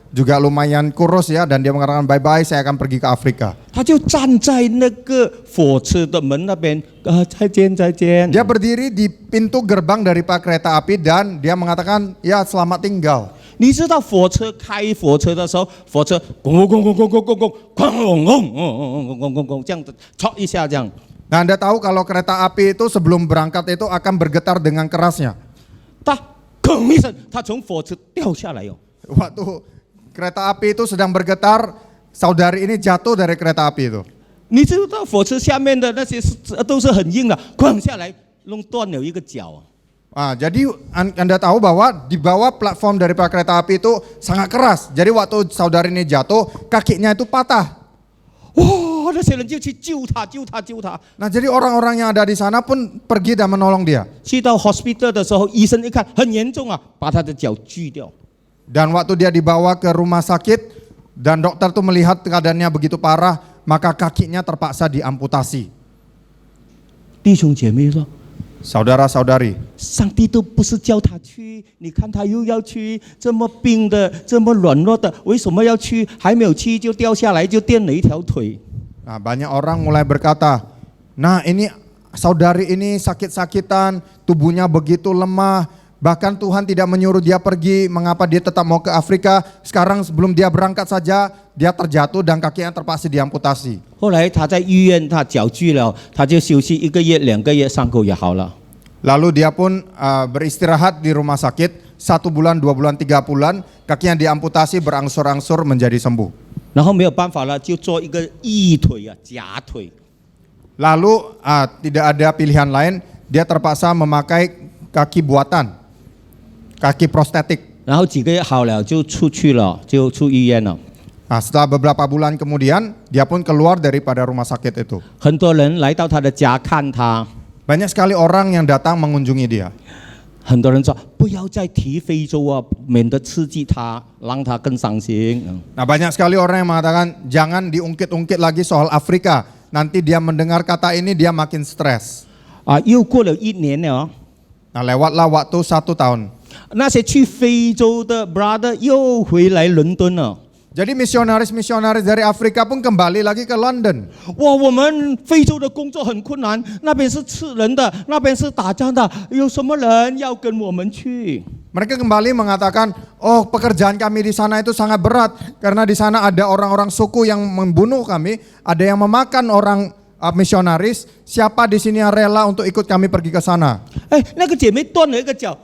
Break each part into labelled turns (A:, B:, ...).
A: juga lumayan kurus ya, dan dia mengatakan bye bye, saya akan pergi ke Afrika.
B: 他就站在那个火车的门那边，再见再见。
A: Dia berdiri di pintu gerbang dari Pak kereta api dan dia mengatakan ya selamat tinggal.
B: 你知道开火车的时候，火车咣咣咣咣咣咣咣咣咣咣这样子，唰一下这样。
A: Nah, Anda tahu kalau kereta api itu sebelum berangkat itu akan bergetar dengan kerasnya.
B: 它砰一声，它从火车掉下来哟。
A: Waktu kereta api itu sedang bergetar, saudari ini jatuh dari kereta api itu.
B: 你知道火车下面的那些都是很硬的，哐下来弄断了一个脚。
A: Jadi Anda tahu bahwa di bawah platform dari Pak kereta api itu sangat keras. Jadi waktu saudari ini jatuh, kakinya itu patah.
B: 哇，那些人就去救他，救他，救他。
A: Nah, jadi orang-orang yang ada di sana pun pergi dan menolong dia.
B: 去到 hospital 的时候，医生一看很严重啊，把他的脚锯掉。
A: Dan waktu dia dibawa ke rumah sakit dan dokter tuh melihat keadaannya begitu parah, maka kakinya terpaksa diamputasi.
B: 弟兄姐妹说，
A: Saudara-saudari,
B: 上帝都不是叫他去，你看他又要去，这么病的，这么软弱的，为什么要去？还没有去就掉下来，就垫了一条腿。
A: Nah, banyak orang mulai berkata, nah ini saudari ini sakit-sakitan, tubuhnya begitu lemah, bahkan Tuhan tidak menyuruh dia pergi, mengapa dia tetap mau ke Afrika? Sekarang sebelum dia berangkat saja, dia terjatuh dan kakinya terpaksa diamputasi.
B: 后来他在医院，他脚锯了，他就休息1个月、2个月，伤口也好了。
A: Lalu dia pun beristirahat di rumah sakit 1 bulan, 2 bulan, 3 bulan, kakinya diamputasi berangsur-angsur menjadi sembuh.
B: 然后没有办法了，就做一个义腿啊，假腿。
A: Lalu tidak ada pilihan lain, dia terpaksa memakai kaki buatan, kaki prostetik.
B: 然后几个月好了，就出去了，就出医院了。
A: Nah, setelah beberapa bulan kemudian, dia pun keluar daripada rumah sakit itu.
B: 很多人来到他的家看他，
A: Banyak sekali orang yang datang mengunjungi dia.
B: 很多人说不要再提非洲啊，免得刺激他，让他更伤心。
A: Nah, banyak sekali orang yang mengatakan jangan diungkit-ungkit lagi soal Afrika. Nanti dia mendengar kata ini dia makin stres.
B: 啊，又过了1年了，
A: Nah, lewatlah waktu 1 tahun.
B: 那些去非洲的 brother 又回来伦敦了。
A: Jadi misionaris-misionaris dari Afrika pun kembali lagi ke London.
B: 哇，我们非洲的工作很困难，那边是刺人的，那边是打仗的，有什么人要跟我们去？
A: Mereka kembali mengatakan, oh pekerjaan kami di sana itu sangat berat. Karena di sana ada orang-orang suku yang membunuh kami, ada yang memakan orang misionaris. Siapa di sini yang rela untuk ikut kami pergi ke sana?
B: 哎，那个姐妹断了一个脚，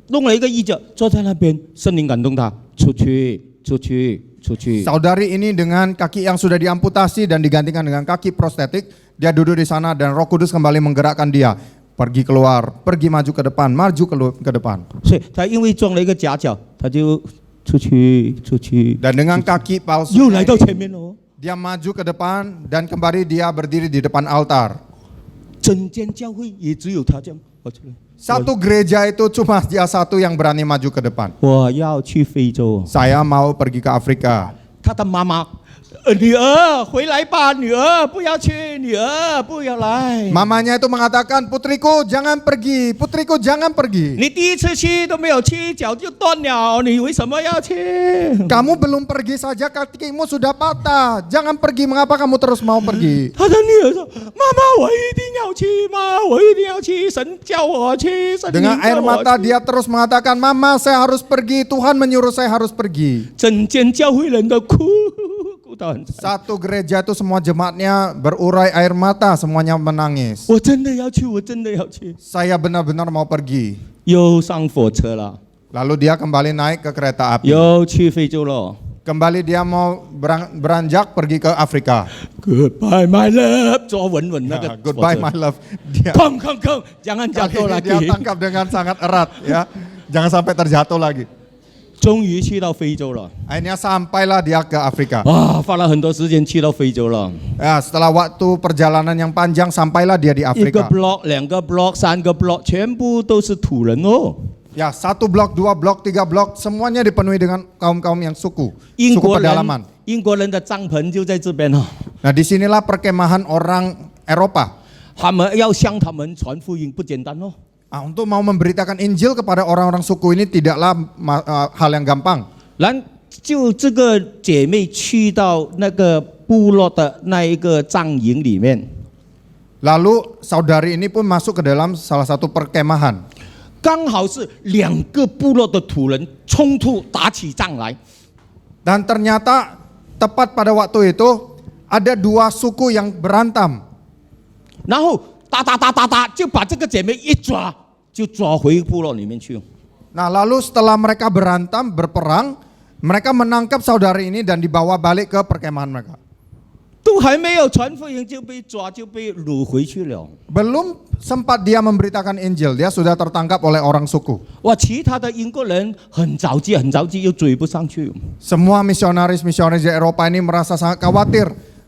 B: 弄了一个义脚，坐在那边，圣灵感动她，出去，出去，出去。
A: Saudari ini dengan kaki yang sudah diamputasi dan digantikan dengan kaki prostetik, dia duduk di sana dan Roh Kudus kembali menggerakkan dia. Pergi keluar, pergi maju ke depan, maju ke depan.
B: 所以她因为装了一个假脚，她就出去，出去。
A: Dan dengan kaki palsu,
B: 又来到前面了。
A: dia maju ke depan dan kembali dia berdiri di depan altar.
B: 整间教会也只有她这样跑出来。
A: Satu gereja itu cuma dia satu yang berani maju ke depan.
B: 我要去非洲。
A: Saya mau pergi ke Afrika.
B: 她的妈妈，女儿回来吧，女儿不要去，女儿不要来。
A: Mamanya itu mengatakan, putriku jangan pergi, putriku jangan pergi.
B: 你第一次去都没有去，脚就断了，你为什么要去？
A: Kamu belum pergi saja kakimu sudah patah. Jangan pergi, mengapa kamu terus mau pergi?
B: 他的女儿说：“妈妈，我一定要去，妈，我一定要去，神叫我去，神
A: Dengan
B: 叫
A: air
B: 我
A: mata
B: 去。
A: dia terus mengatakan, Mama saya harus pergi, Tuhan menyuruh saya harus pergi.
B: 整间教会人都哭，哭到很惨。
A: Satu gereja itu semua jemaatnya berurai air mata, semuanya menangis.
B: 我真的要去，我真的要去。
A: Saya benar-benar mau pergi.
B: 又上火车了，
A: Lalu dia kembali naik ke kereta api.
B: 又去非洲了。
A: Kembali dia mau beranjak pergi ke Afrika.
B: Goodbye my love，坐稳稳那个
A: Goodbye my love. Dia
B: 砰砰砰，jangan
A: kali
B: jatuh
A: ini
B: lagi。
A: dia tangkap dengan sangat erat ya. Jangan sampai terjatuh lagi.
B: 终于去到非洲了。
A: Akhirnya sampailah dia ke Afrika.
B: 啊，花了很多时间去到非洲了。
A: Ya, setelah waktu perjalanan yang panjang sampailah dia di
B: 一个
A: Afrika.
B: block、2个 block、3个 block，全部都是土人哦。
A: Ya, 1 blok, 2 blok, 3 blok, semuanya dipenuhi dengan kaum-kaum yang suku
B: 英国人
A: pedalaman.
B: 英国人的帐篷就在这边哦。
A: Nah, disinilah perkemahan orang Eropa.
B: 他们要向他们传福音不简单哦。
A: Untuk mau memberitakan Injil kepada orang-orang suku ini tidaklah hal yang gampang.
B: 然就这个姐妹去到那个部落的那一个帐营里面，
A: Lalu saudari ini pun masuk ke dalam salah satu perkemahan.
B: 刚好是2个部落的土人冲突打起仗来，
A: Dan ternyata tepat pada waktu itu ada 2 suku yang berantem.
B: 然后打，就把这个姐妹一抓，就抓回部落里面去。
A: Nah, lalu setelah mereka berantem, berperang, mereka menangkap saudari ini dan dibawa balik ke perkemahan mereka.
B: 都还没有传福音就被抓，就被掳回去了。
A: Belum sempat dia memberitakan Injil, dia sudah tertangkap oleh orang suku.
B: 哇，其他的英国人很着急，又追不上去。
A: Semua misionaris-misionaris di Eropa ini merasa sangat khawatir.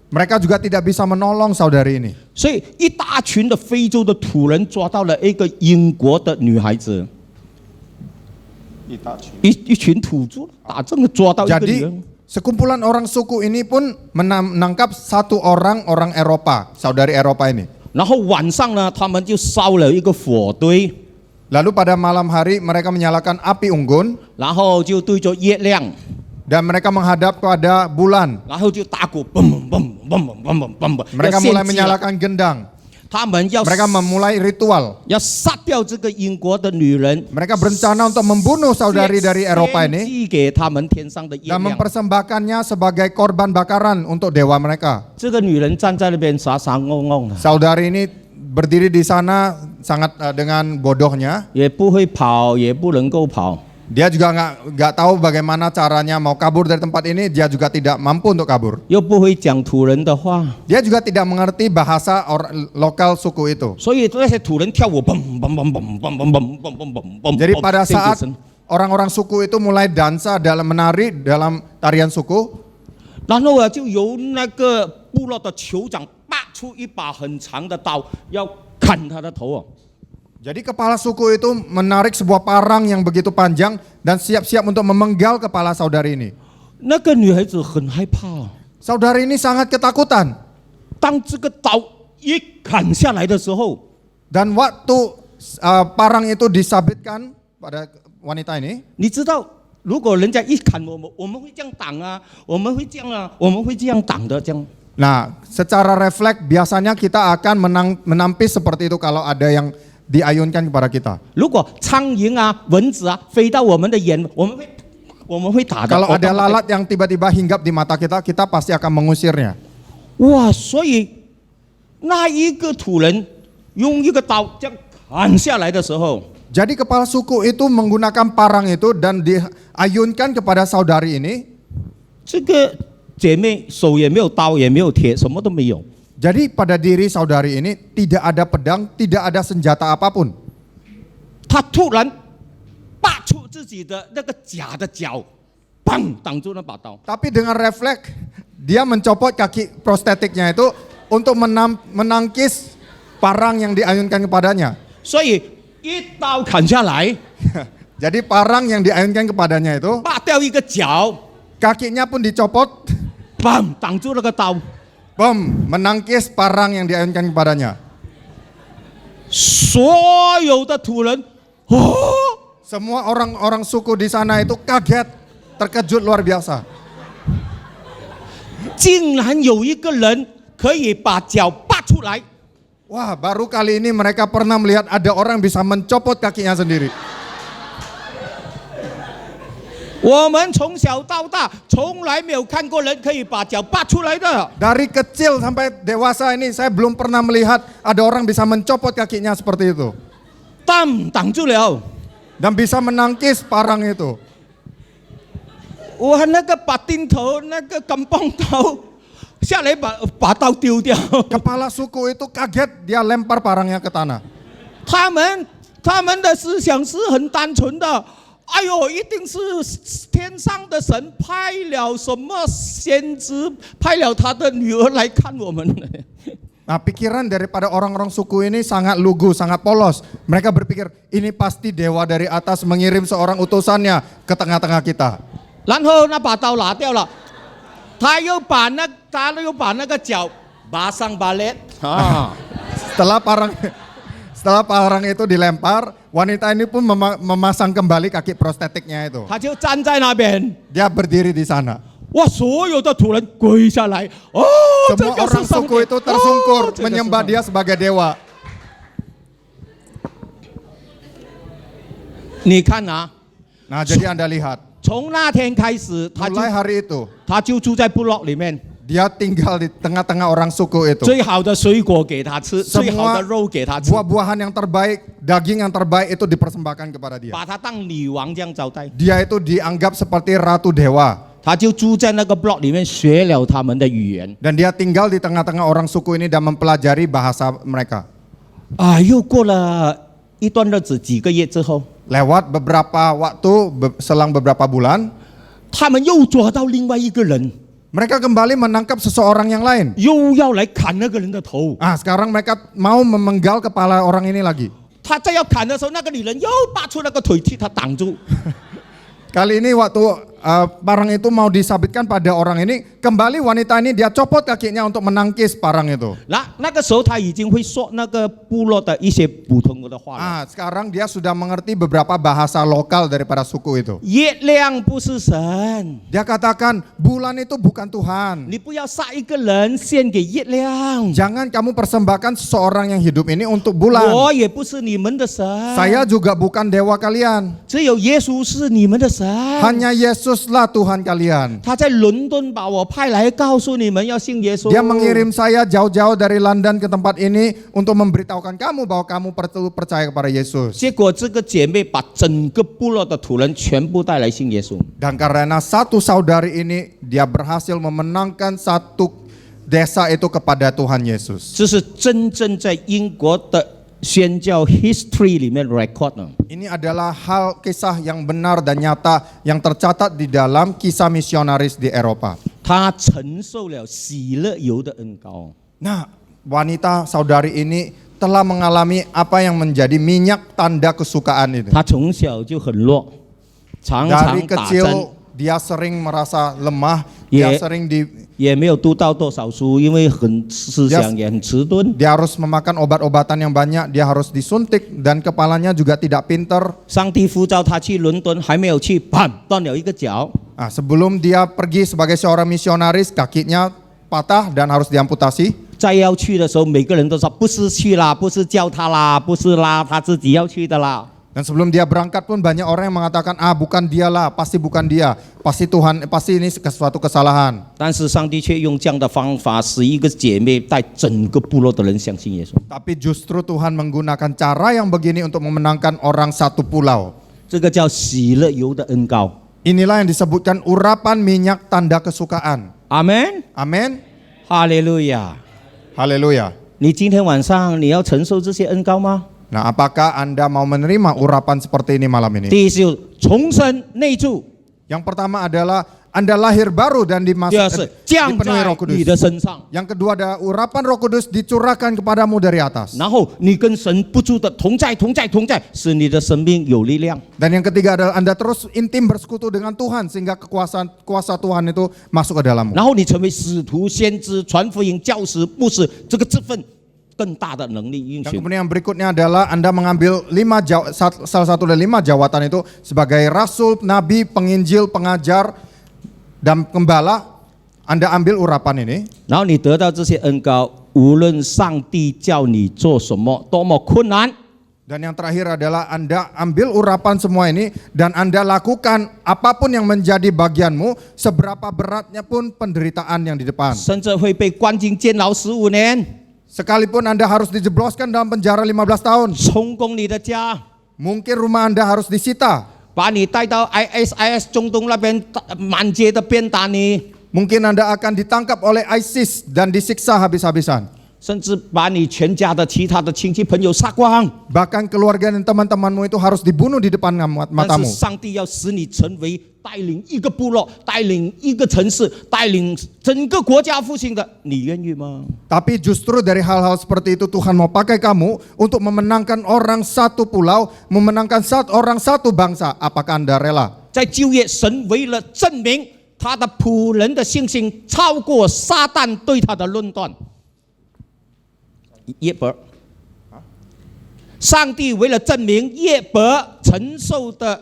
A: Mereka juga tidak bisa menolong saudari ini.
B: 所以一大群的非洲的土人抓到了一个英国的女孩子，一群土著打仗抓到一个女
A: Jadi
B: 人。
A: sekumpulan orang suku ini pun menangkap 1 orang Eropa, saudari Eropa ini.
B: 然后晚上呢，他们就烧了一个火堆，
A: Lalu pada malam hari mereka menyalakan api unggun
B: 然后就对着月亮，
A: dan mereka menghadap kepada bulan.
B: 然后就打鼓，嘣嘣嘣嘣嘣嘣嘣嘣，
A: Mereka
B: 要献
A: mulai
B: 祭了
A: menyalakan gendang.
B: 他们要
A: Mereka memulai ritual.
B: 要杀掉这个英国的女人，
A: Mereka berencana untuk membunuh saudari dari Eropa
B: 献
A: ini
B: 祭给他们天上的月
A: dan
B: 亮。
A: mempersembahkannya sebagai korban bakaran untuk dewa mereka.
B: 这个女人站在那边傻傻愣愣的，
A: Saudari ini berdiri di sana sangat dengan bodohnya.
B: 也不会跑，也不能够跑。
A: Dia juga nggak tahu bagaimana caranya mau kabur dari tempat ini. Dia juga tidak mampu untuk kabur.
B: 又不会讲土人的话，
A: Dia juga tidak mengerti bahasa lokal suku itu.
B: 所以那些土人跳舞，嘣嘣嘣嘣嘣嘣嘣嘣嘣嘣。
A: Jadi pada saat orang-orang suku itu mulai dansa dalam menari dalam tarian suku,
B: 然后啊，就由那个部落的酋长拔出一把很长的刀，要砍他的头哦。
A: jadi kepala suku itu menarik sebuah parang yang begitu panjang dan siap-siap untuk memenggal kepala saudari ini.
B: 那个女孩子很害怕哦。
A: Saudari ini sangat ketakutan.
B: 当这个刀一砍下来的时候，
A: Dan waktu parang itu disabitkan pada wanita ini,
B: 你知道，如果人家一砍我们会这样挡啊，我们会这样啊，我们会这样挡的，这样。
A: nah secara refleks biasanya kita akan menampis seperti itu kalau ada yang diayunkan kepada kita.
B: 如果苍蝇啊、蚊子啊飞到我们的眼，我们会打的。
A: Kalau ada lalat yang tiba-tiba hinggap di mata kita, kita pasti akan mengusirnya.
B: 哇，所以那一个土人用一个刀这样砍下来的时候，
A: Jadi kepala suku itu menggunakan parang itu dan diayunkan kepada saudari ini.
B: 这个姐妹手也没有刀，也没有铁，什么都没有。
A: Jadi pada diri saudari ini tidak ada pedang, tidak ada senjata apapun.
B: 她突然拔出自己的那个假的脚，砰，挡住那把刀。
A: Tapi dengan refleks dia mencopot kaki prostetiknya itu untuk menangkis parang yang diayunkan kepadanya.
B: 所以一刀砍下来，
A: Jadi parang yang diayunkan kepadanya itu
B: 拔掉一个脚，
A: kakinya pun dicopot,
B: 砰，挡住那个刀。
A: menangkis parang yang diayunkan kepadanya.
B: 所有的土人，哦，
A: Semua orang-orang suku di sana itu kaget, terkejut luar biasa.
B: 竟然有一个人可以把脚拔出来。
A: Wah, baru kali ini mereka pernah melihat ada orang bisa mencopot kakinya sendiri.
B: 我们从小到大从来没有看过人可以把脚拔出来的。
A: Dari kecil sampai dewasa ini saya belum pernah melihat ada orang bisa mencopot kakinya seperti itu.
B: 挡住了。
A: Dan bisa menangkis parang itu.
B: 哇，那个把钉头，那个钢棒刀下来把刀丢掉。
A: Kepala suku itu kaget, dia lempar parangnya ke tanah.
B: 他们的思想是很单纯的。哎呦，一定是天上的神派了什么先知，派了他的女儿来看我们。
A: Nah, pikiran daripada orang-orang suku ini sangat lugu, sangat polos. Mereka berpikir, ini pasti dewa dari atas mengirim seorang utusannya ke tengah-tengah kita.
B: 然后那把刀拿掉了，他又把那个脚拔上拔裂啊，
A: Setelah parang itu dilempar, wanita ini pun memasang kembali kaki prostetiknya itu.
B: 他就站在那边，
A: Dia berdiri di sana.
B: 哇，所有的土人跪下来，哦，这
A: Semua
B: 个
A: orang
B: 是上
A: suku
B: 帝，
A: itu tersungkur
B: 哦，这个是
A: menyembah
B: 上帝
A: dia sebagai dewa.
B: 你看啊，
A: Nah, jadi Anda lihat,
B: 从那天开始，
A: mulai hari itu
B: 他就住在部落里面，
A: dia tinggal di tengah-tengah orang suku itu.
B: 最好的水果给他吃，
A: Semua
B: 最好的肉给他吃，
A: Buah-buahan yang terbaik, daging yang terbaik itu dipersembahkan kepada dia.
B: 把他当女王这样招待。
A: Dia itu dianggap seperti ratu dewa.
B: 他就住在那个 block 里面，学了他们的语言。
A: Dan dia tinggal di tengah-tengah orang suku ini dan mempelajari bahasa mereka.
B: 啊，又过了一段日子，几个月之后，
A: Lewat beberapa waktu, selang beberapa bulan,
B: 他们又抓到另外一个人，
A: mereka kembali menangkap seseorang yang lain.
B: 又要来砍那个人的头。
A: Sekarang mereka mau memenggal kepala orang ini lagi.
B: 他在要砍的时候，那个女人又拔出那个腿替他挡住。
A: Kali ini waktu parang itu mau disabitkan pada orang ini, kembali wanita ini dia copot kakinya untuk menangkis parang itu.
B: 那个时候他已经会说那个部落的一些普通的话了。
A: Sekarang dia sudah mengerti beberapa bahasa lokal daripada suku itu.
B: 月亮不是神，
A: Dia katakan, bulan itu bukan Tuhan.
B: 你不要杀一个人献给月亮。
A: Jangan kamu persembahkan seseorang yang hidup ini untuk bulan.
B: 我也不是你们的神，
A: Saya juga bukan dewa kalian.
B: 只有耶稣是你们的神。
A: Hanya Yesuslah Tuhan kalian.
B: 他在伦敦把我派来告诉你们要信耶稣。
A: Dia mengirim saya jauh-jauh dari London ke tempat ini untuk memberitahukan kamu bahwa kamu perlu percaya kepada Yesus.
B: 结果这个姐妹把整个部落的土人全部带来信耶稣。
A: Dan karena satu saudari ini, dia berhasil memenangkan satu desa itu kepada Tuhan Yesus.
B: 这是真正在英国的宣教 history 里面 record 的。
A: Ini adalah hal kisah yang benar dan nyata yang tercatat di dalam kisah misionaris di Eropa.
B: 他承受了喜乐油的恩膏。
A: Nah, wanita saudari ini telah mengalami apa yang menjadi minyak tanda kesukaan itu.
B: 他从小就很弱，常
A: Dari
B: 常打针，
A: kecil dia sering merasa lemah, dia
B: Ye-
A: sering
B: 也没有读到多少书，因为思想也很迟钝。
A: dia harus memakan obat-obatan yang banyak, dia harus disuntik dan kepalanya juga tidak pinter.
B: 上帝呼召他去伦敦，还没有去，砰，断了一个脚。
A: Sebelum dia pergi sebagai seorang misionaris, kakinya patah dan harus diamputasi.
B: 再要去的时候，每个人都说不是去啦，不是叫他啦，不是啦，他自己要去的啦。
A: Dan sebelum dia berangkat pun banyak orang yang mengatakan, bukan dialah, pasti bukan dia, pasti Tuhan, pasti ini suatu kesalahan.
B: 但是上帝却用这样的方法，使一个姐妹带整个部落的人相信耶稣。
A: Tapi justru Tuhan menggunakan cara yang begini untuk memenangkan orang satu pulau.
B: 这个叫喜乐油的恩膏。
A: Inilah yang disebutkan urapan minyak tanda kesukaan.
B: 阿门，
A: Amin.
B: 哈利路亚。
A: Haleluya.
B: 你今天晚上你要承受这些恩膏吗？
A: Nah, apakah Anda mau menerima urapan seperti ini malam ini?
B: 第一是重生内住，
A: Yang pertama adalah Anda lahir baru dan
B: 第二是降
A: dipenuhi
B: 在
A: Roh
B: 你
A: Kudus.
B: 的身上，
A: Yang kedua ada urapan Roh Kudus dicurahkan kepadamu dari atas.
B: 然后你跟神不住的同在，使你的生命有力量。
A: Dan yang ketiga adalah Anda terus intim bersekutu dengan Tuhan sehingga kuasa Tuhan itu masuk ke dalammu.
B: 然后你成为使徒、先知、传福音、教师、牧师，这个这份更大的能力应
A: Dan
B: 许。
A: kemudian yang berikutnya adalah Anda mengambil salah satu dari 5 jawatan itu sebagai rasul, nabi, penginjil, pengajar, dan gembala. Anda ambil urapan ini.
B: 然后你得到这些恩膏，无论上帝叫你做什么，多么困难，
A: Dan yang terakhir adalah Anda ambil urapan semua ini dan Anda lakukan apapun yang menjadi bagianmu, seberapa beratnya pun penderitaan yang di depan.
B: 甚至会被关进监牢15年，
A: Sekalipun Anda harus dijebloskan dalam penjara 15 tahun,
B: 充公你的家，
A: mungkin rumah Anda harus disita,
B: 把你带到 ISIS 中东那边，满街的鞭打你，
A: mungkin Anda akan ditangkap oleh ISIS dan disiksa habis-habisan.
B: 甚至把你全家的其他的亲戚朋友杀光。
A: Bahkan keluarga dan teman-temanmu itu harus dibunuh di depan
B: 但
A: matamu.
B: 是上帝要使你成为带领一个部落、带领一个城市、带领整个国家复兴的，你愿意吗？
A: Tapi justru dari hal-hal seperti itu Tuhan mau pakai kamu untuk memenangkan orang satu pulau, memenangkan orang satu bangsa. Apakah Anda rela?
B: 在旧约，神为了证明他的仆人的信心超过撒旦对他的论断。耶伯，上帝为了证明约伯承受的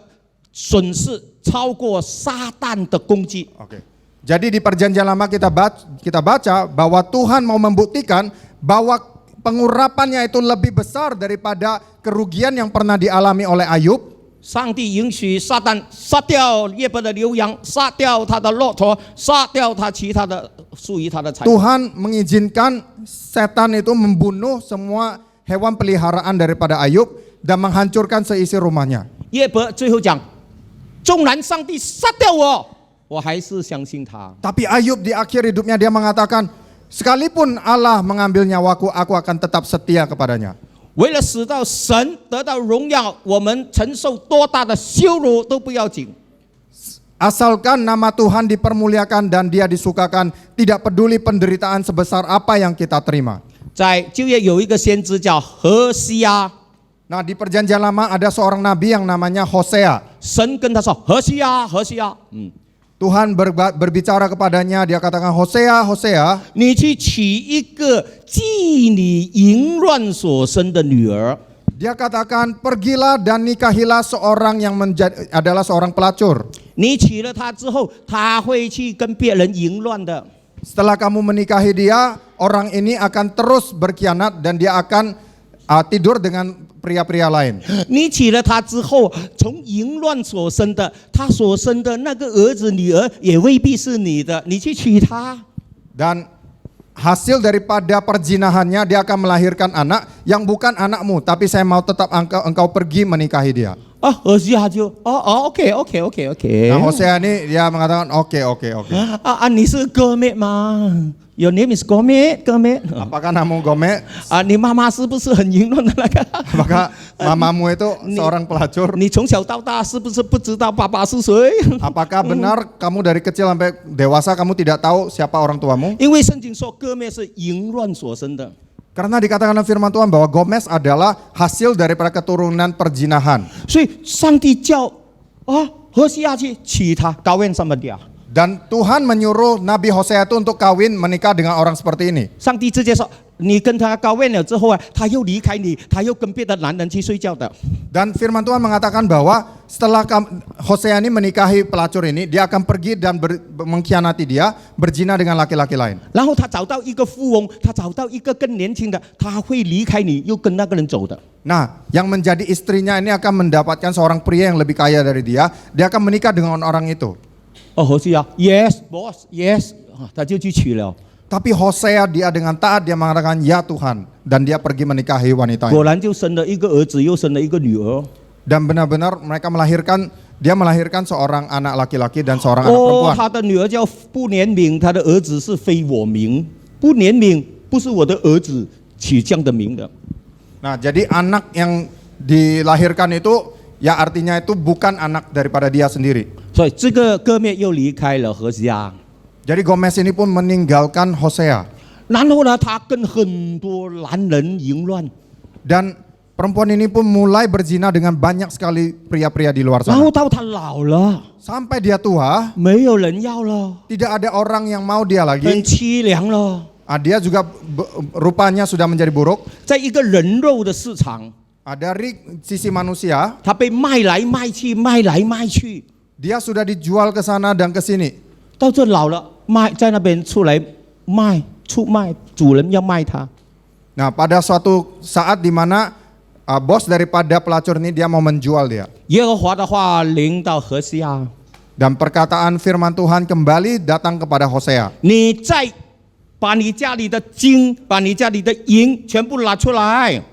B: 损失超过撒旦的攻击，
A: Oke. Jadi di perjanjian lama kita baca bahwa Tuhan mau membuktikan bahwa pengurapannya itu lebih besar daripada kerugian yang pernah dialami oleh Ayub.
B: 上帝允许撒旦杀掉约伯的牛羊，杀掉他的骆驼，杀掉他其他的属于他的财物。
A: Tuhan mengizinkan setan itu membunuh semua hewan peliharaan daripada Ayub dan menghancurkan seisi rumahnya.
B: 约伯最后讲，纵然上帝杀掉我，我还是相信他。
A: Tapi Ayub di akhir hidupnya dia mengatakan, sekalipun Allah mengambil nyawaku, aku akan tetap setia kepadanya.
B: 为了使到神得到荣耀，我们承受多大的羞辱都不要紧。
A: Asalkan nama Tuhan dipermuliakan dan dia disukakan, tidak peduli penderitaan sebesar apa yang kita terima.
B: 在旧约有一个先知叫何西阿，
A: Nah, di perjanjian lama ada seorang nabi yang namanya Hosea.
B: 神跟他说：“何西阿，何西阿，
A: Tuhan berbicara kepadanya, dia katakan, Hosea, Hosea,
B: 你去娶一个妓女淫乱所生的女儿。”
A: dia katakan, pergilah dan nikahilah seorang yang adalah seorang pelacur.
B: 你娶了她之后，她会去跟别人淫乱的。
A: Setelah kamu menikahi dia, orang ini akan terus berkhianat dan dia akan tidur dengan pria-pria lain.
B: 你娶了她之后，从淫乱所生的，她所生的那个儿子女儿也未必是你的，你去娶她。
A: Dan hasil daripada perzinahannya dia akan melahirkan anak yang bukan anakmu, tapi saya mau tetap engkau pergi menikahi dia.
B: 啊，何西阿就，OK，
A: Nah, Hosea ini dia mengatakan oke.
B: 你是哥妹吗？ Your name is 哥妹。
A: Apakah namamu Gome?
B: 你妈妈是不是很淫乱的那个？
A: Apakah mamamu itu seorang pelacur?
B: 你从小到大是不是不知道爸爸是谁？
A: Apakah benar kamu dari kecil sampai dewasa kamu tidak tahu siapa orang tuamu?
B: 因为圣经说哥妹是淫乱所生的。
A: Karena dikatakan dalam firman Tuhan bahwa Gomez adalah hasil daripada keturunan perzinahan.
B: 所以上帝叫何西阿去娶她，kawin sama dia。
A: Dan Tuhan menyuruh Nabi Hosea itu untuk kawin menikah dengan orang seperti ini.
B: 上帝直接说，你跟他kawin了之后啊，他又离开你，他又跟别的男人去睡觉的。
A: Dan firman Tuhan mengatakan bahwa setelah Hosea ini menikahi pelacur ini, dia akan pergi dan mengkhianati dia, berzina dengan laki-laki lain.
B: 然后他找到一个富翁，他找到一个更年轻的，他会离开你，又跟那个人走的。
A: Nah, yang menjadi istrinya ini akan mendapatkan seorang pria yang lebih kaya dari dia akan menikah dengan orang itu.
B: 何西阿 ，Yes boss yes， 他就去娶了。
A: Tapi Hosea dia dengan taat dia mengatakan ya Tuhan dan dia pergi menikahi wanita
B: 果
A: ini.
B: 然就生了一个儿子，又生了一个女儿。
A: Dan benar-benar mereka melahirkan seorang anak laki-laki dan seorang anak
B: 哦，
A: perempuan.
B: 他的女儿叫不怜悯，他的儿子是非我名。不怜悯不是我的儿子取这样的名的。
A: Nah, jadi anak yang dilahirkan itu ya artinya itu bukan anak daripada dia sendiri.
B: 所以这个哥妹又离开了何西阿。
A: Jadi Gomez ini pun meninggalkan Hosea.
B: 然后呢，他跟很多男人淫乱，
A: Dan perempuan ini pun mulai berzina dengan banyak sekali pria-pria di luar
B: 然后
A: sana.
B: 到他老了，
A: Sampai dia tua,
B: 没有人要了，
A: tidak ada orang yang mau dia
B: 很
A: lagi.
B: 凄凉了。
A: Dia juga rupanya sudah menjadi buruk.
B: 在一个人肉的市场，
A: Dari sisi manusia,
B: 他被卖来卖去，卖来卖去，
A: dia sudah dijual ke sana dan ke sini.
B: 到这老了，卖在那边出来卖，出卖，主人要卖他。
A: Nah, pada suatu saat di mana bos daripada pelacur ini dia mau menjual dia.
B: 耶和华的话临到何西阿，
A: Dan perkataan firman Tuhan kembali datang kepada Hosea.
B: 你再把你家里的金，把你家里的银全部拿出来，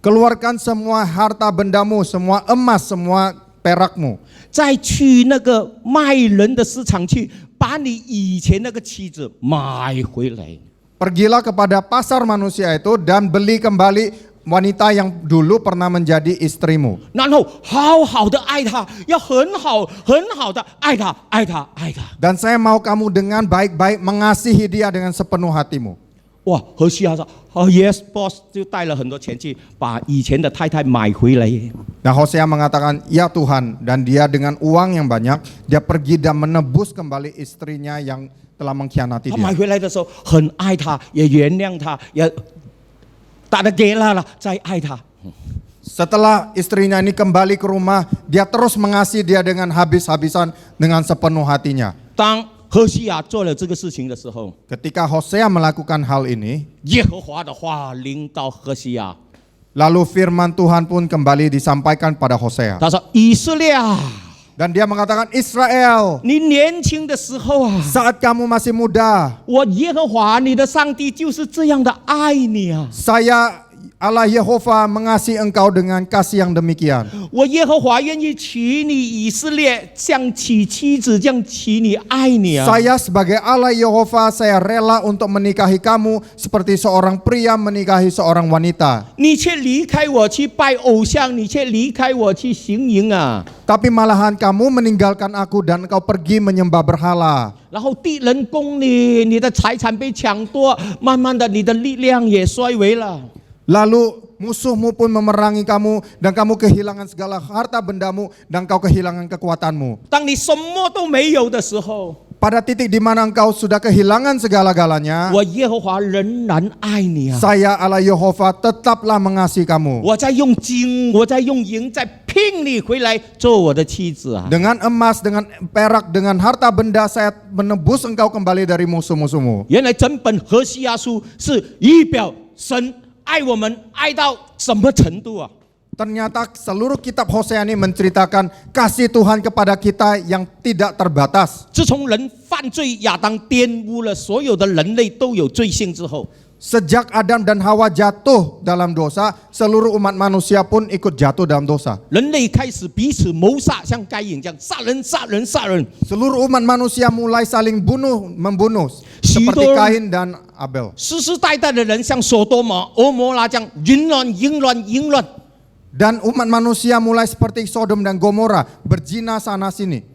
A: Keluarkan semua harta bendamu, semua emas, semua perakmu.
B: 再去那个卖人的市场去，把你以前那个妻子买回来。
A: Pergilah kepada pasar manusia itu dan beli kembali wanita yang dulu pernah menjadi istrimu.
B: 然后好好的爱她，要很好很好的爱她，爱她，爱她。
A: Dan saya mau kamu dengan baik-baik mengasihi dia dengan sepenuh hatimu.
B: 哇，何西阿说：“哦，Yes boss， 就带了很多钱去把以前的太太买回来。”
A: Nah, Hosea mengatakan, "Ya Tuhan," dan dia dengan uang yang banyak, dia pergi dan menebus kembali istrinya yang telah mengkhianati
B: 他买
A: dia.
B: 回来的时候很爱她，也原谅她，也打得给她了，再爱她。
A: Setelah istrinya ini kembali ke rumah, dia terus mengasihi dia dengan habis-habisan, dengan sepenuh hatinya.
B: 当何西亚做了这个事情的时候，
A: Ketika Hosea melakukan hal ini,
B: 耶和华的话临到何西亚，
A: lalu firman Tuhan pun kembali disampaikan pada Hosea.
B: 他说：“以色列啊，
A: Dan dia mengatakan, Israel,
B: 你年轻的时候啊，
A: saat kamu masih muda,
B: 我耶和华你的上帝就是这样的爱你啊！
A: saya Allah Yehova mengasihi engkau dengan kasih yang demikian.
B: 我耶和华愿意娶你以色列，像娶妻子这样娶你，爱你啊！
A: Saya sebagai Allah Yehova, saya rela untuk menikahi kamu seperti seorang pria menikahi seorang wanita.
B: 你却离开我去拜偶像，你却离开我去行淫啊！
A: Tapi malahan kamu meninggalkan aku dan engkau pergi menyembah berhala.
B: 然后敌人攻你，你的财产被抢夺，慢慢的你的力量也衰微了。
A: Lalu musuhmu pun memerangi kamu dan kamu kehilangan segala harta bendamu dan kau kehilangan kekuatanmu.
B: 当你什么都没有的时候，
A: Pada titik di mana engkau sudah kehilangan segala-galanya,
B: 我耶和华仍然爱你啊！
A: saya Allah Yehova tetaplah mengasihi kamu.
B: 我在用金，我在用银，在聘你回来做我的妻子啊！
A: Dengan emas, dengan perak, dengan harta benda saya menebus engkau kembali dari musuh-musuhmu.
B: 原来整本何西阿书是预表神爱我们爱到什么程度啊？
A: Ternyata seluruh kitab Hosea ini menceritakan kasih Tuhan kepada kita yang tidak terbatas.
B: 自从人犯罪，亚当玷污了所有的人类都有罪性之后，
A: Sejak Adam dan Hawa jatuh dalam dosa, seluruh umat manusia pun ikut jatuh dalam dosa.
B: 人类开始彼此谋杀，像该隐这样杀人、杀人、杀人。
A: Seluruh umat manusia mulai saling membunuh
B: Sidon.
A: seperti Kain dan Abel.
B: 世世代代的人像所多玛、俄摩拉这样淫乱、淫乱、淫乱。
A: Dan umat manusia mulai seperti Sodom dan Gomora, berzina sana sini.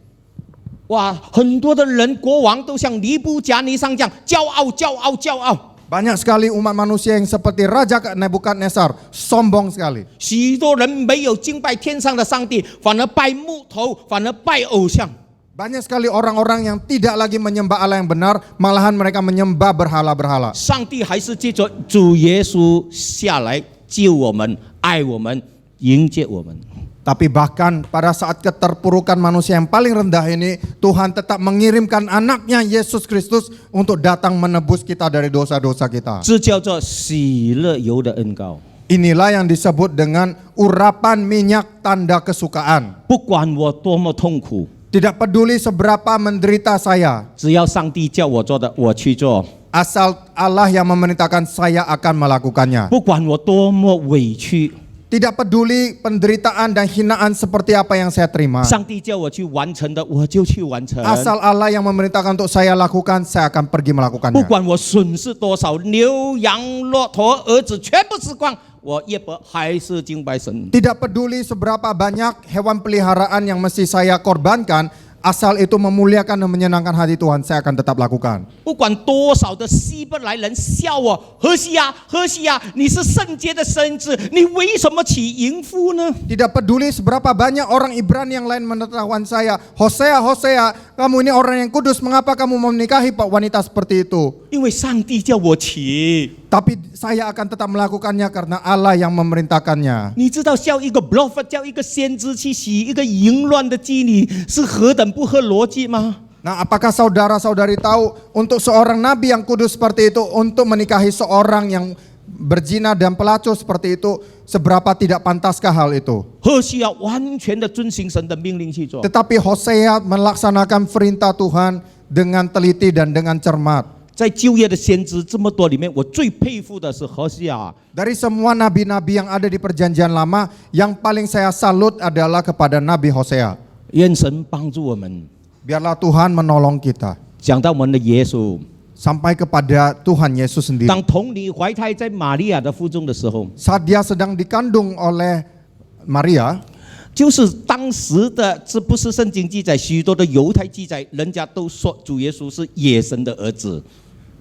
B: 哇，很多的人国王都像尼布甲尼撒这样骄傲、骄傲、骄傲。
A: Banyak sekali umat manusia yang seperti Raja Nebukadnezar, sombong sekali.
B: 许多人没有敬拜天上的上帝，反而拜木头，反而拜偶像。
A: Banyak sekali orang-orang yang tidak lagi menyembah Allah yang benar, malahan mereka menyembah berhala-berhala.
B: 上帝还是借着主耶稣下来救我们、爱我们、迎接我们。
A: Tapi bahkan pada saat keterpurukan manusia yang paling rendah ini, Tuhan tetap mengirimkan anaknya Yesus Kristus untuk datang menebus kita dari dosa-dosa kita.
B: 这叫做喜乐油的恩膏。
A: Inilah yang disebut dengan urapan minyak tanda kesukaan.
B: 不管我多么痛苦，
A: Tidak peduli seberapa menderita saya,
B: 只要上帝叫我做的，我去做；
A: asal Allah yang memerintahkan saya akan melakukannya.
B: 不管我多么委屈，
A: Tidak peduli penderitaan dan hinaan seperti apa yang saya terima.
B: 上帝叫我去完成的，我就去完成。
A: Asal Allah yang memerintahkan untuk saya lakukan, saya akan pergi
B: 不
A: melakukannya.
B: 管我损失多少，牛羊骆驼儿子全部死光，我耶伯还是敬拜神。
A: Tidak peduli seberapa banyak hewan peliharaan yang mesti saya korbankan, asal itu memuliakan dan menyenangkan hati Tuhan, saya akan tetap lakukan.
B: 不管多少的希伯来人笑我，何西亚，何西亚，你是圣洁的孙子，你为什么娶淫妇呢？
A: Tidak peduli seberapa banyak orang Ibrani yang lain menertawakan saya, Hosea, Hosea, kamu ini orang yang kudus, mengapa kamu menikahi wanita seperti itu?
B: 因为上帝叫我娶。
A: Tapi saya akan tetap melakukannya karena Allah yang memerintahkannya.
B: 你知道叫一个 prophet 叫一个先知去娶一个淫乱的妓女是何等不合逻辑吗？
A: Nah, apakah saudara-saudari tahu untuk seorang nabi yang kudus seperti itu, untuk menikahi seorang yang berzina dan pelacur seperti itu, seberapa tidak pantaskah hal itu?
B: 何西亚完全的遵行神的命令去做。
A: Tetapi Hosea melaksanakan perintah Tuhan dengan teliti dan dengan cermat.
B: 在旧约的先知这么多里面，我最佩服的是何西亚。
A: Dari semua nabi-nabi yang ada di perjanjian lama, yang paling saya salut adalah kepada Nabi Hosea.
B: 愿神帮助我们。
A: Biarlah Tuhan menolong kita.
B: 讲到我们的耶稣，
A: Sampai kepada Tuhan Yesus sendiri.
B: 当童女怀胎在玛利亚的腹中的时候，
A: Saat dia sedang dikandung oleh Maria,
B: 就是当时的，这不是圣经记载，许多的犹太记载，人家都说主耶稣是野神的儿子。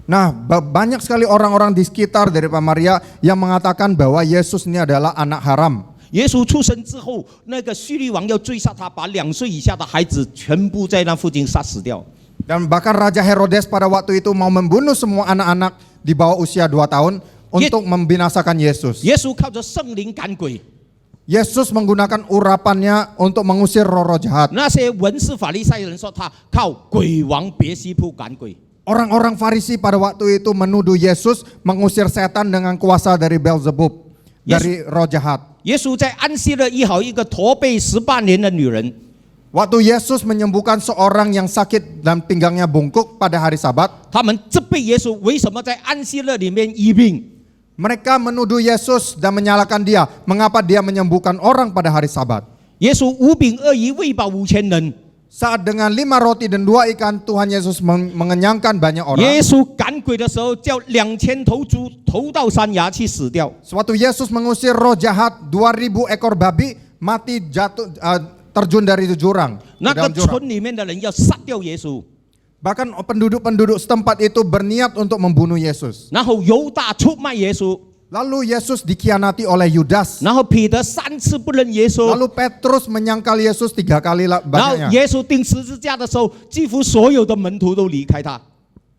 A: nah banyak sekali orang-orang di sekitar dari Pak Maria yang mengatakan bahwa Yesus ini adalah anak haram.
B: 耶稣出生之后，那个叙利王要追杀他，把2岁以下的孩子全部在那附近杀死掉。
A: Dan bahkan Raja Herodes pada waktu itu mau membunuh semua anak-anak di bawah usia 2 tahun untuk membinasakan Yesus.
B: 耶稣靠着圣灵赶鬼，
A: Yesus menggunakan urapannya untuk mengusir roh-roh jahat.
B: 那些文士法利赛人说他靠鬼王别西卜赶鬼。
A: Orang-orang Farisi pada waktu itu menuduh Yesus mengusir setan dengan kuasa dari Beelzebub, dari roh jahat.
B: 耶稣在安息日医好一个驼背18年的女人，
A: Waktu Yesus menyembuhkan seorang yang sakit dan pinggangnya bungkuk pada hari Sabat,
B: 他们责备耶稣为什么在安息日里面医病。
A: mereka menuduh Yesus dan menyalahkan dia, mengapa dia menyembuhkan orang pada hari Sabat.
B: 耶稣5饼2鱼喂饱5000人，
A: Saat dengan 5 roti dan 2 ikan Tuhan Yesus mengenyangkan banyak orang.
B: 耶稣赶鬼的时候叫2000头猪投到山崖去死掉。
A: Sewaktu Yesus mengusir roh jahat, 2000 ekor babi mati jatuh terjun dari jurang. Ke
B: 那个
A: dalam jurang.
B: 村里面的人要杀掉耶稣，
A: Bahkan penduduk-penduduk setempat itu berniat untuk membunuh Yesus.
B: 然后犹大出卖耶稣，
A: Lalu Yesus dikhianati oleh Yudas.
B: 然后彼得3次不认耶稣，
A: Lalu Petrus menyangkal Yesus 3 kali
B: 然后
A: banyaknya.
B: 耶稣钉十字架的时候，几乎所有的门徒都离开他。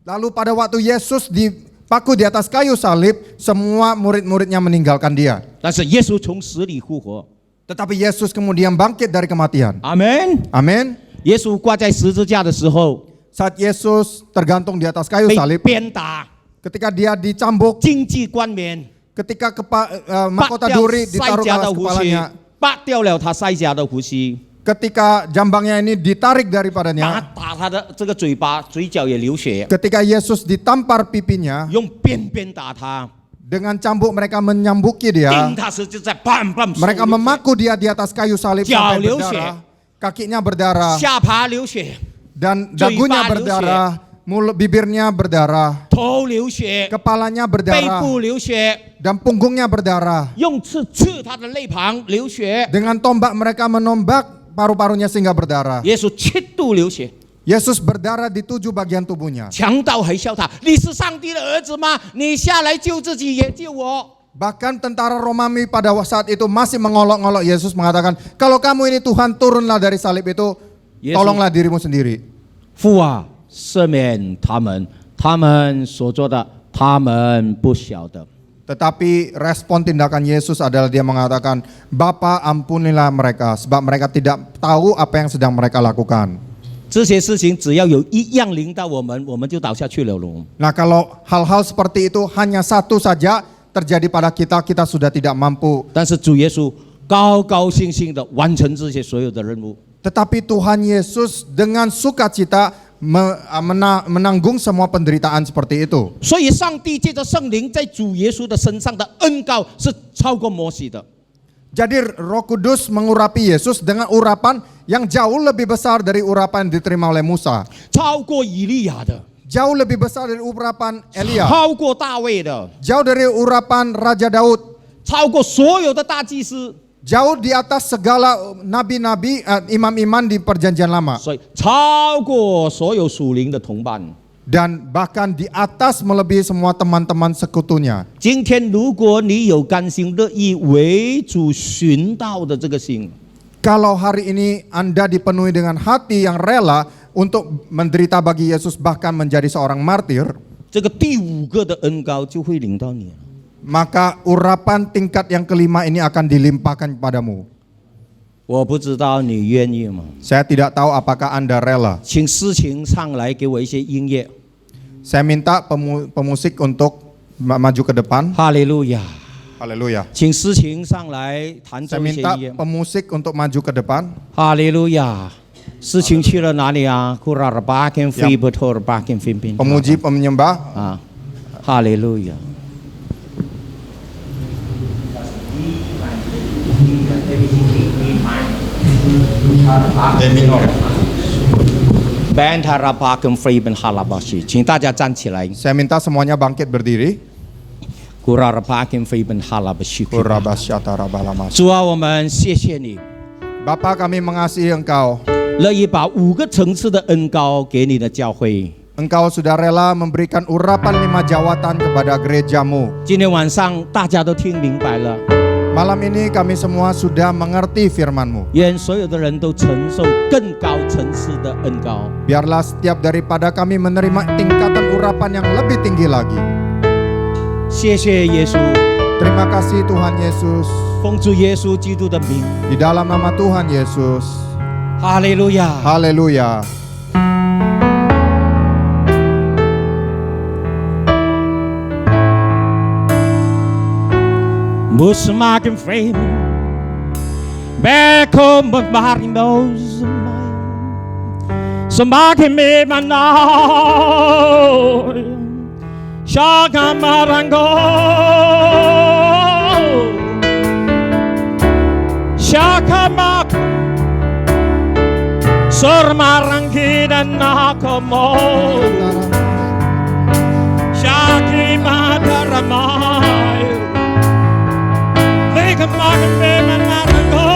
A: Lalu pada waktu Yesus dipaku di atas kayu salib, semua murid-muridnya meninggalkan dia.
B: 但是耶稣从死里复活，
A: Tetapi Yesus kemudian bangkit dari kematian.
B: 阿门。
A: Amin.
B: 耶稣挂在十字架的时候，
A: Saat Yesus tergantung di atas kayu
B: 被
A: salib,
B: 鞭打，
A: ketika dia dicambuk,
B: 荆棘冠冕，
A: ketika
B: 拔
A: mahkota
B: 掉
A: duri
B: 塞
A: ditaruh ke
B: 甲的
A: atas
B: 胡须
A: kepalanya, ，
B: 拔掉了他塞甲的胡须，
A: ketika jambangnya ini ditarik
B: 打
A: daripadanya,
B: 打他的这个嘴巴，嘴角也流血，
A: ketika Yesus ditampar pipinya,
B: 用鞭打他，
A: dengan cambuk mereka menyambuki
B: 钉
A: dia,
B: 他十字架，棒棒，
A: mereka memaku dia di atas kayu salib sampai
B: Jauh
A: berdarah, kakinya berdarah,
B: 下巴流血，
A: dan dagunya
B: Cuy,
A: berdarah, mulut bibirnya berdarah,
B: 头流血，
A: kepalanya
B: 背
A: berdarah,
B: 部流血，
A: dan punggungnya berdarah.
B: 用刺刺他的肋旁流血，
A: Dengan tombak mereka menombak paru-parunya sehingga berdarah.
B: 耶稣7度流血。
A: Yesus berdarah di 7 bagian tubuhnya.
B: 强盗还笑他：“你是上帝的儿子吗？你下来救自己也救我。
A: Bahkan tentara Romawi pada saat itu masih mengolok-olok Yesus, mengatakan, kalau kamu ini Tuhan, turunlah dari salib itu,
B: Yesus-
A: tolonglah dirimu sendiri. ”
B: 父啊，赦免他们，他们所做的，他们不晓得。
A: Tetapi respon tindakan Yesus adalah dia mengatakan, Bapa ampunilah mereka, sebab mereka tidak tahu apa yang sedang mereka lakukan.
B: 这些事情只要有一样临到我们，我们就倒下去了。
A: Nah, kalau hal-hal seperti itu hanya satu saja terjadi pada kita, kita sudah tidak mampu.
B: 但是主耶稣高高兴兴的完成这些所有的任务。
A: Tetapi Tuhan Yesus dengan sukacita menanggung semua penderitaan seperti itu.
B: 所以，上帝借着圣灵在主耶稣的身上的恩膏是超过摩西的。
A: Jadi Roh Kudus mengurapi Yesus dengan urapan yang jauh lebih besar dari urapan yang diterima oleh Musa.
B: 超过以利亚的，
A: Jauh lebih besar dari urapan Elia.
B: 超过大卫的，
A: Jauh dari urapan Raja Daud.
B: 超过所有的大祭司。
A: Jauh di atas segala nabi-nabi, imam-imam di perjanjian lama.
B: 所以超过所有属灵的同伴。
A: Dan bahkan di atas melebihi semua teman-teman sekutunya.
B: 今天如果你有甘心乐意为主寻道的这个心，
A: Kalau hari ini Anda dipenuhi dengan hati yang rela untuk menderita bagi Yesus, bahkan menjadi seorang martir,
B: 这个第5个的恩膏就会领到你了。
A: maka urapan tingkat yang kelima ini akan dilimpahkan kepadamu.
B: 我不知道你愿意吗？
A: Saya tidak tahu apakah Anda rela.
B: 请诗琴上来给我一些音乐。
A: Saya minta pemusik untuk maju ke depan.
B: 哈利路亚！
A: Haleluya.
B: 请诗琴上来弹
A: Saya
B: 奏一些
A: minta
B: 音乐。
A: pemusik untuk maju ke depan.
B: 哈利路亚！诗琴去了哪里啊？库拉尔巴根菲布托尔巴根菲宾。
A: Pemuji penyembah.
B: 啊，哈利路亚！ Bantara Parken Freeben Halabashi， 请大家站起来。
A: Saya minta semuanya bangkit berdiri.
B: Kurara Parken Freeben Halabashi。
A: Urabasyatarabalamash.
B: 主啊，我们谢谢你，
A: Bapa, kami mengasihi Engkau.
B: 乐意把5个层次的恩膏给你的教会。
A: Engkau sudah rela memberikan urapan 5 jawatan kepada gerejamu.
B: 今天晚上大家都听明白了，
A: Malam ini kami semua sudah mengerti firman-Mu.
B: 愿所有的人都承受更高层次的恩膏。
A: Biarlah setiap daripada kami menerima tingkatan urapan yang lebih tinggi lagi.
B: 谢谢耶稣，
A: Terima kasih Tuhan Yesus.
B: 奉主耶稣基督的名，
A: Di dalam nama Tuhan Yesus.
B: 哈利路亚。
A: Haleluya.
B: Semakin frame Beko membari semakin memanau Shaka marango Shaka mak Sormarangi dan nakomo Shaki madaramai Kemarin memang narango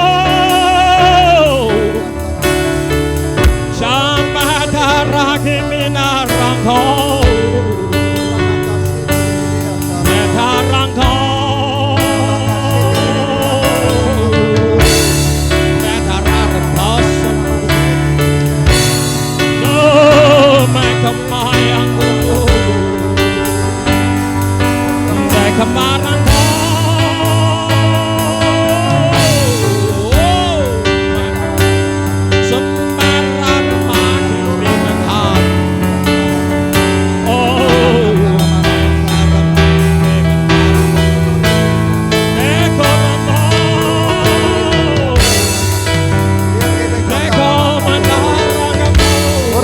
B: Sampai darah minarango Metarango Metararebos Oh, mekemayangu Mekemarango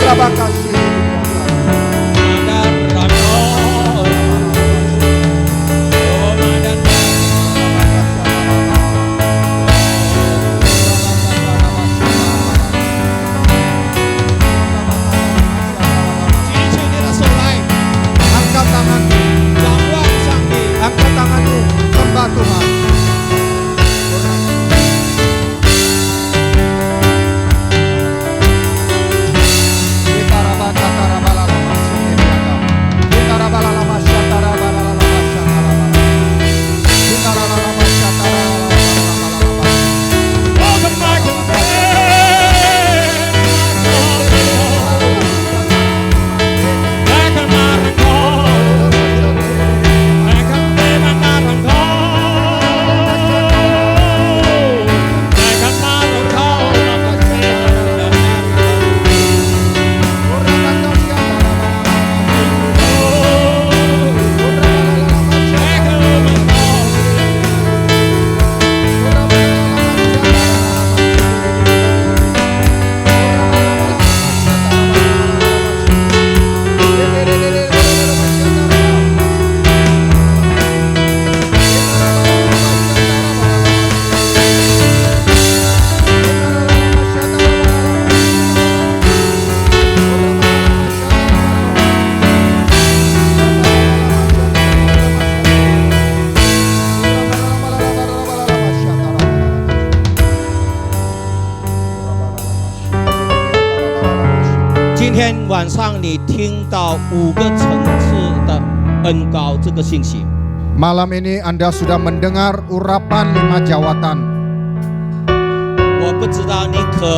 A: Terima kasih. Angkat tanganmu, angkat tanganmu, sembah Tuhan.
B: 晚上你听到5个层次的恩膏这个信息。
A: Malam ini Anda sudah mendengar urapan 5 jawatan.
B: 我不知道你渴